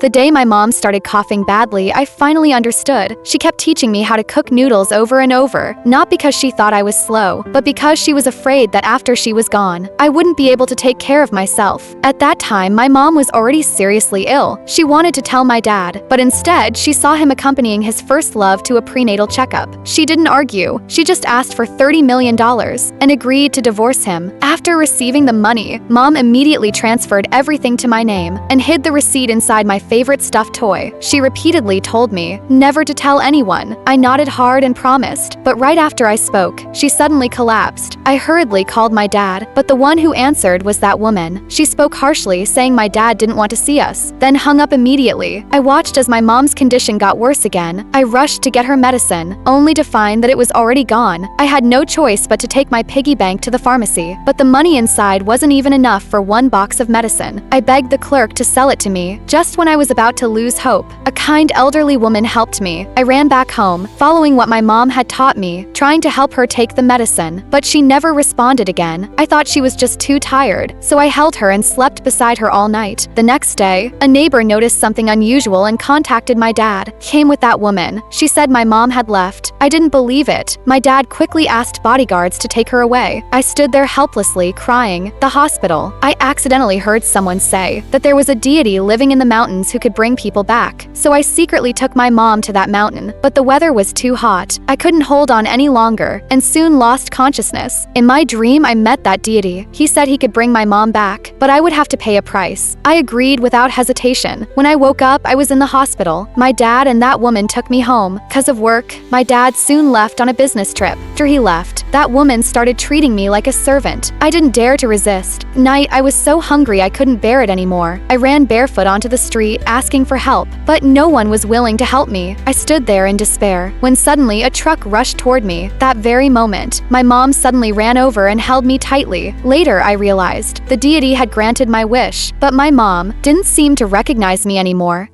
The day my mom started coughing badly, I finally understood. She kept teaching me how to cook noodles over and over, not because she thought I was slow, but because she was afraid that after she was gone, I wouldn't be able to take care of myself. At that time, my mom was already seriously ill. She wanted to tell my dad, but instead, she saw him accompanying his first love to a prenatal checkup. She didn't argue. She just asked for $30 million and agreed to divorce him. After receiving the money, Mom immediately transferred everything to my name and hid the receipt inside my favorite stuffed toy. She repeatedly told me never to tell anyone. I nodded hard and promised, but right after I spoke, she suddenly collapsed. I hurriedly called my dad, but the one who answered was that woman. She spoke harshly, saying my dad didn't want to see us, then hung up immediately. I watched as my mom's condition got worse again. I rushed to get her medicine, only to find that it was already gone. I had no choice but to take my piggy bank to the pharmacy, but the money inside wasn't even enough for one box of medicine. I begged the clerk to sell it to me. Just when I was about to lose hope, a kind elderly woman helped me. I ran back home, following what my mom had taught me, trying to help her take the medicine, but she never responded again. I thought she was just too tired, so I held her and slept beside her all night. The next day, a neighbor noticed something unusual and contacted my dad. Came with that woman. She said my mom had left. I didn't believe it. My dad quickly asked bodyguards to take her away. I stood there helplessly, crying. The hospital. I accidentally heard someone say that there was a deity living in the mountains who could bring people back. So I secretly took my mom to that mountain, but the weather was too hot. I couldn't hold on any longer and soon lost consciousness. In my dream, I met that deity. He said he could bring my mom back, but I would have to pay a price. I agreed without hesitation. When I woke up, I was in the hospital. My dad and that woman took me home. 'Cause of work, my dad soon left on a business trip. After he left, that woman started treating me like a servant. I didn't dare to resist. Night, I was so hungry I couldn't bear it anymore. I ran barefoot onto the street, asking for help, but no one was willing to help me. I stood there in despair, when suddenly a truck rushed toward me. That very moment, my mom suddenly ran over and held me tightly. Later, I realized the deity had granted my wish, but my mom didn't seem to recognize me anymore.